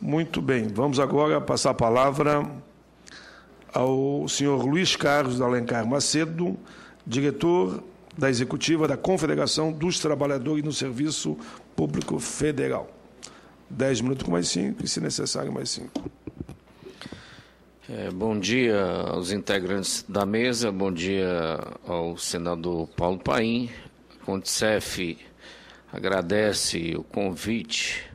Muito bem. Vamos agora passar a palavra ao senhor Luiz Carlos Alencar Macedo, diretor da Executiva da Confederação dos Trabalhadores no Serviço Público Federal. 10 minutos com mais 5 e, se necessário, mais 5. Bom dia aos integrantes da mesa, bom dia ao senador Paulo Paim. A Condicef agradece o convite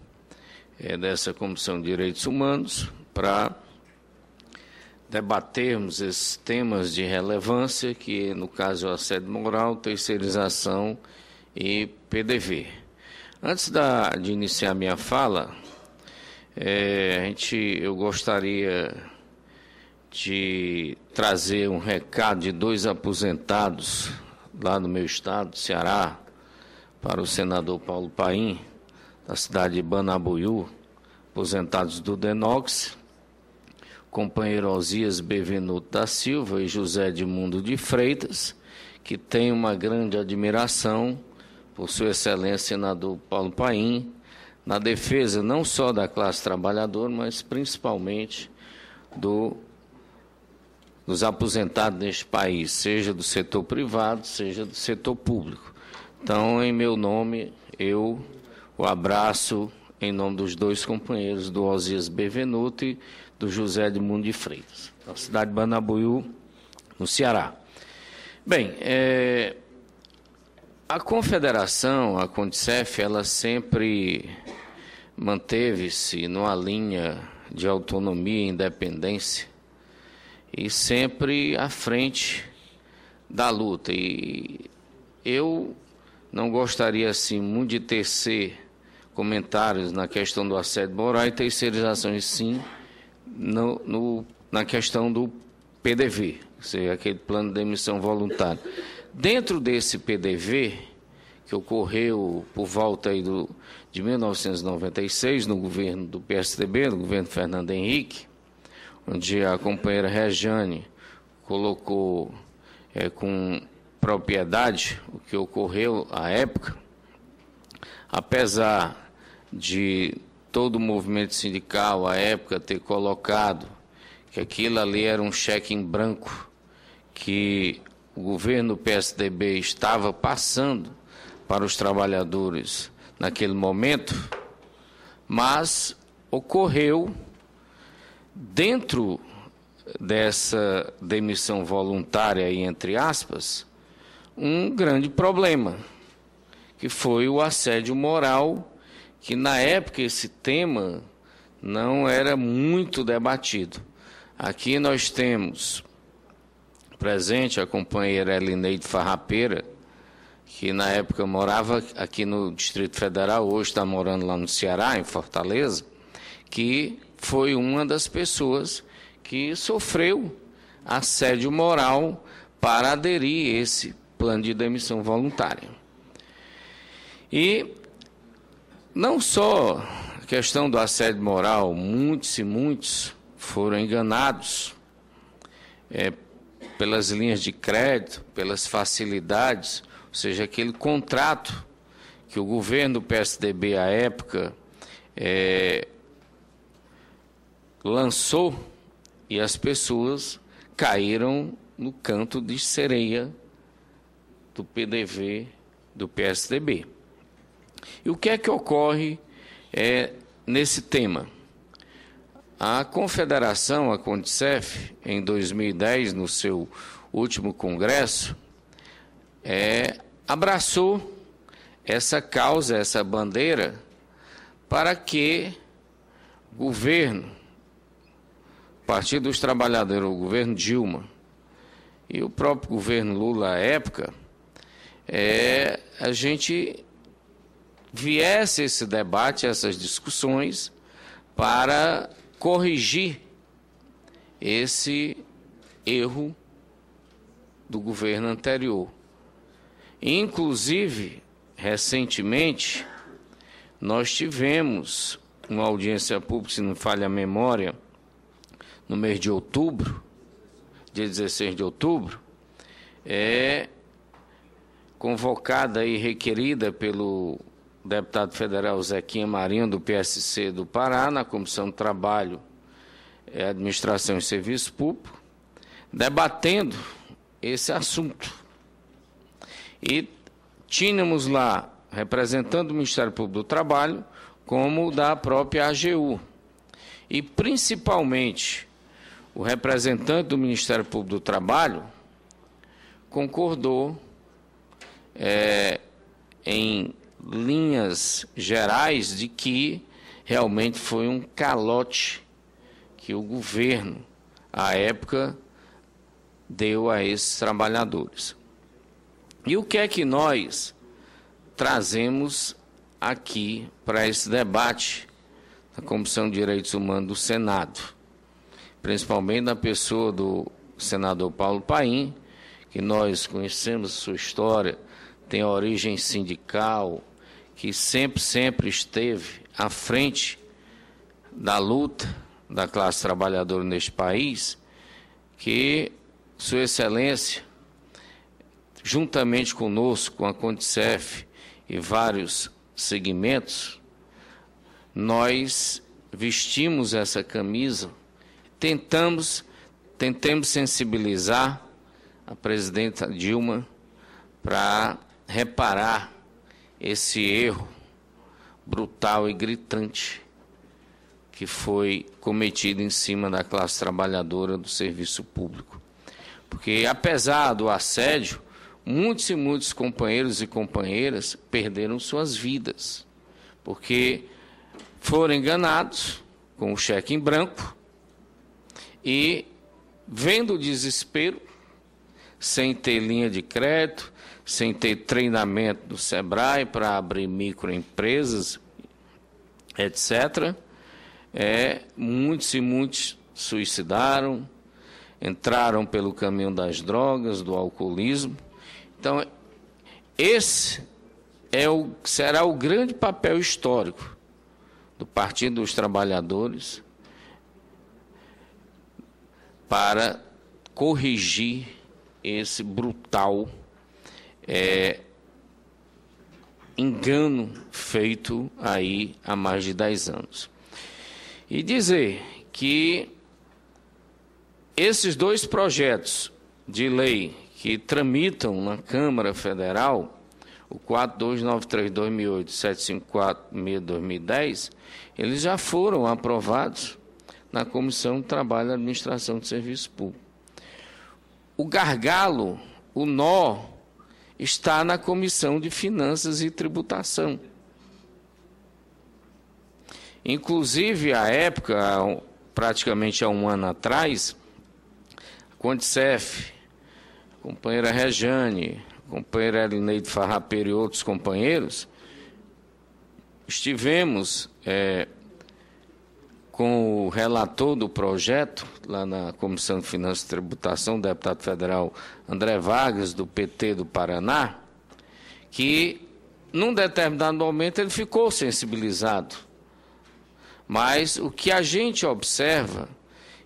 dessa Comissão de Direitos Humanos para debatermos esses temas de relevância, que no caso é o assédio moral, terceirização e PDV. Antes de iniciar minha fala, eu gostaria de trazer um recado de 2 aposentados lá no meu estado, Ceará, para o senador Paulo Paim, da cidade de Banabuiú, aposentados do DENOX, companheiro Osias Bevenuto da Silva e José Edmundo de Freitas, que tem uma grande admiração por sua excelência senador Paulo Paim, na defesa não só da classe trabalhadora, mas principalmente dos aposentados neste país, seja do setor privado, seja do setor público. Então, em meu nome, eu o abraço em nome dos 2 companheiros, do Osias Bevenuto e do José Edmundo de Freitas, da cidade de Banabuiú, no Ceará. Bem, a Confederação, a Condicef, ela sempre manteve-se numa linha de autonomia e independência e sempre à frente da luta. E eu não gostaria, assim, muito de tecer comentários na questão do assédio moral e terceirização, e sim na questão do PDV, ou seja, aquele plano de demissão voluntária. Dentro desse PDV, que ocorreu por volta aí de 1996, no governo do PSDB, no governo Fernando Henrique, onde a companheira Rejane colocou com propriedade o que ocorreu à época, apesar de todo o movimento sindical à época ter colocado que aquilo ali era um cheque em branco que o governo PSDB estava passando para os trabalhadores naquele momento, mas ocorreu dentro dessa demissão voluntária, entre aspas, um grande problema, que foi o assédio moral, que na época esse tema não era muito debatido. Aqui nós temos presente a companheira Elineide Farrapeira, que na época morava aqui no Distrito Federal, hoje está morando lá no Ceará, em Fortaleza, que foi uma das pessoas que sofreu assédio moral para aderir a esse plano de demissão voluntária. E não só a questão do assédio moral, muitos e muitos foram enganados pelas linhas de crédito, pelas facilidades, ou seja, aquele contrato que o governo do PSDB à época lançou, e as pessoas caíram no canto de sereia do PDV do PSDB. E o que é que ocorre nesse tema? A Confederação, a Condicef, em 2010, no seu último congresso, abraçou essa causa, essa bandeira, para que o governo, Partido dos Trabalhadores, o governo Dilma e o próprio governo Lula à época, a gente viesse esse debate, essas discussões, para corrigir esse erro do governo anterior. Inclusive, recentemente, nós tivemos uma audiência pública, se não falha a memória, no mês de outubro, dia 16 de outubro, convocada e requerida pelo deputado federal Zequinha Marinho, do PSC do Pará, na Comissão de Trabalho, Administração e Serviço Público, debatendo esse assunto. E tínhamos lá, representando o Ministério Público do Trabalho, como o da própria AGU. E, principalmente, o representante do Ministério Público do Trabalho concordou em linhas gerais de que realmente foi um calote que o governo, à época, deu a esses trabalhadores. E o que é que nós trazemos aqui para esse debate da Comissão de Direitos Humanos do Senado, principalmente na pessoa do senador Paulo Paim, que nós conhecemos sua história, tem origem sindical, que sempre esteve à frente da luta da classe trabalhadora neste país, que Sua Excelência, juntamente conosco, com a Condicef e vários segmentos, nós vestimos essa camisa, tentamos sensibilizar a presidenta Dilma para reparar esse erro brutal e gritante que foi cometido em cima da classe trabalhadora do serviço público. Porque, apesar do assédio, muitos e muitos companheiros e companheiras perderam suas vidas, porque foram enganados com o cheque em branco e, vendo o desespero, sem ter linha de crédito, sem ter treinamento do SEBRAE para abrir microempresas, etc., muitos e muitos suicidaram, entraram pelo caminho das drogas, do alcoolismo. Então, esse será o grande papel histórico do Partido dos Trabalhadores para corrigir esse brutal engano feito aí há mais de 10 anos. E dizer que esses dois projetos de lei que tramitam na Câmara Federal, o 4293/2008 e 754/2010, eles já foram aprovados na Comissão de Trabalho e Administração de Serviço Público. O gargalo, o nó, está na Comissão de Finanças e Tributação. Inclusive, à época, praticamente há um ano atrás, a Condicef, a companheira Rejane, a companheira Elineide Farrapeiro e outros companheiros, estivemos com o relator do projeto, lá na Comissão de Finanças e Tributação, o deputado federal André Vargas, do PT do Paraná, que, num determinado momento, ele ficou sensibilizado. Mas o que a gente observa,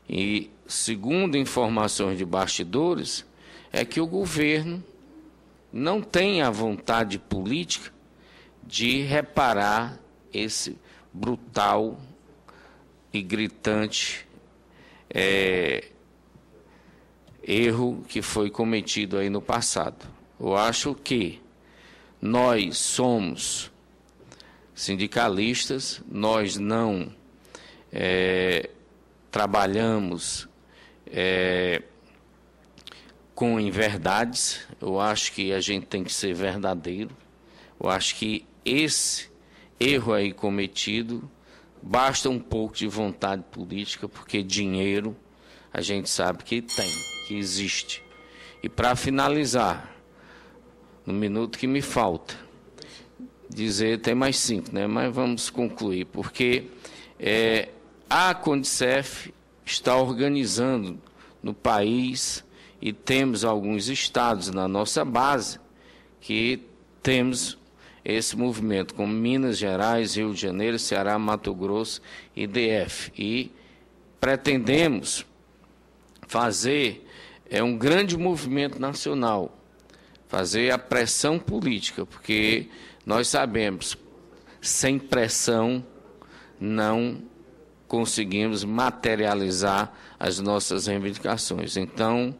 e segundo informações de bastidores, é que o governo não tem a vontade política de reparar esse brutal e gritante erro que foi cometido aí no passado. Eu acho que nós somos sindicalistas, nós não trabalhamos com inverdades. Eu acho que a gente tem que ser verdadeiro. Eu acho que esse erro aí cometido, basta um pouco de vontade política, porque dinheiro a gente sabe que tem, que existe. E para finalizar, no minuto que me falta, dizer, tem mais 5, né? Mas vamos concluir, porque a Condicef está organizando no país, e temos alguns estados na nossa base que temos esse movimento, como Minas Gerais, Rio de Janeiro, Ceará, Mato Grosso e DF. E pretendemos fazer um grande movimento nacional, fazer a pressão política, porque nós sabemos, sem pressão, não conseguimos materializar as nossas reivindicações. Então,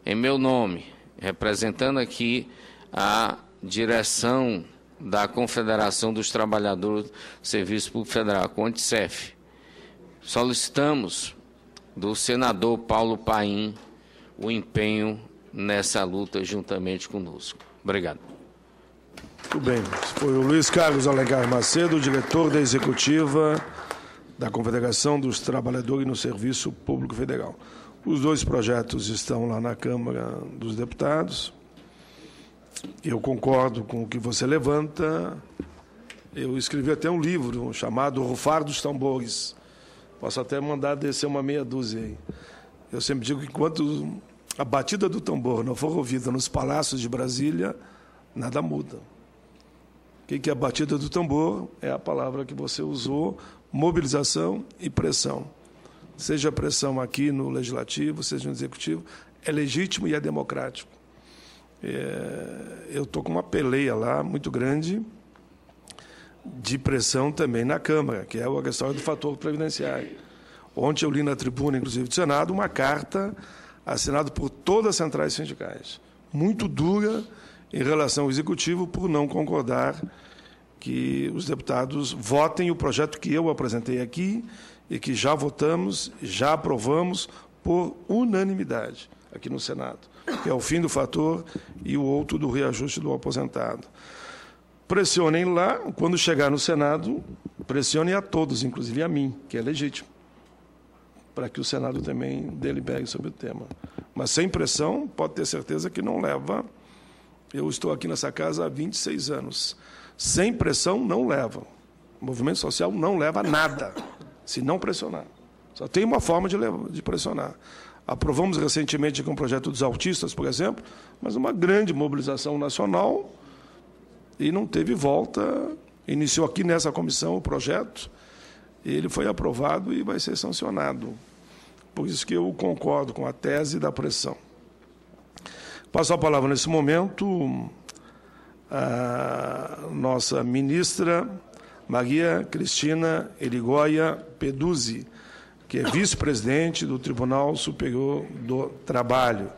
em meu nome, representando aqui a direção da Confederação dos Trabalhadores do Serviço Público Federal, a CONTSEF, solicitamos do senador Paulo Paim o empenho nessa luta juntamente conosco. Obrigado. Muito bem. Foi o Luiz Carlos Alencar Macedo, diretor da Executiva da Confederação dos Trabalhadores no Serviço Público Federal. Os dois projetos estão lá na Câmara dos Deputados. Eu concordo com o que você levanta. Eu escrevi até um livro chamado Rufar dos Tambores. Posso até mandar descer uma meia dúzia aí. Eu sempre digo que enquanto a batida do tambor não for ouvida nos palácios de Brasília, nada muda. O que é a batida do tambor? É a palavra que você usou, mobilização e pressão. Seja pressão aqui no Legislativo, seja no Executivo, é legítimo e é democrático. Eu estou com uma peleia lá muito grande de pressão também na Câmara, que é a questão do fator previdenciário. Ontem eu li na tribuna, inclusive, do Senado, uma carta assinada por todas as centrais sindicais, muito dura em relação ao Executivo por não concordar que os deputados votem o projeto que eu apresentei aqui e que já votamos, já aprovamos por unanimidade aqui no Senado, que é o fim do fator e o outro do reajuste do aposentado. Pressionem lá, quando chegar no Senado, pressionem a todos, inclusive a mim, que é legítimo, para que o Senado também delibere sobre o tema. Mas sem pressão, pode ter certeza que não leva. Eu estou aqui nessa casa há 26 anos. Sem pressão, não leva. O movimento social não leva a nada, se não pressionar. Só tem uma forma de pressionar. Aprovamos recentemente com o projeto dos autistas, por exemplo, mas uma grande mobilização nacional e não teve volta. Iniciou aqui nessa comissão o projeto, ele foi aprovado e vai ser sancionado. Por isso que eu concordo com a tese da pressão. Passo a palavra nesse momento à nossa ministra Maria Cristina Eligoia Peduzzi, que é vice-presidente do Tribunal Superior do Trabalho.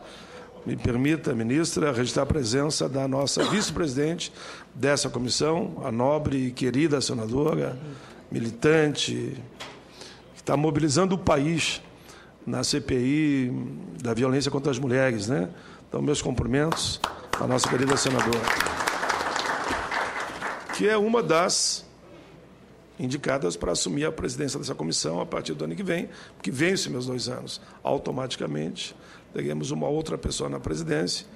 Me permita, ministra, registrar a presença da nossa vice-presidente dessa comissão, a nobre e querida senadora, militante, que está mobilizando o país na CPI da violência contra as mulheres, né? Então, meus cumprimentos à nossa querida senadora, que é uma das indicadas para assumir a presidência dessa comissão a partir do ano que vem, porque vence meus 2 anos. Automaticamente, teremos uma outra pessoa na presidência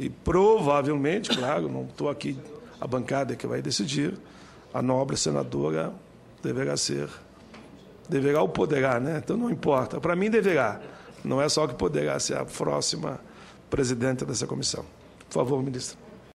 e provavelmente, claro, não estou aqui, a bancada que vai decidir, a nobre senadora deverá ou poderá, né? Então não importa, para mim deverá, não é só que poderá ser a próxima presidente dessa comissão. Por favor, ministra.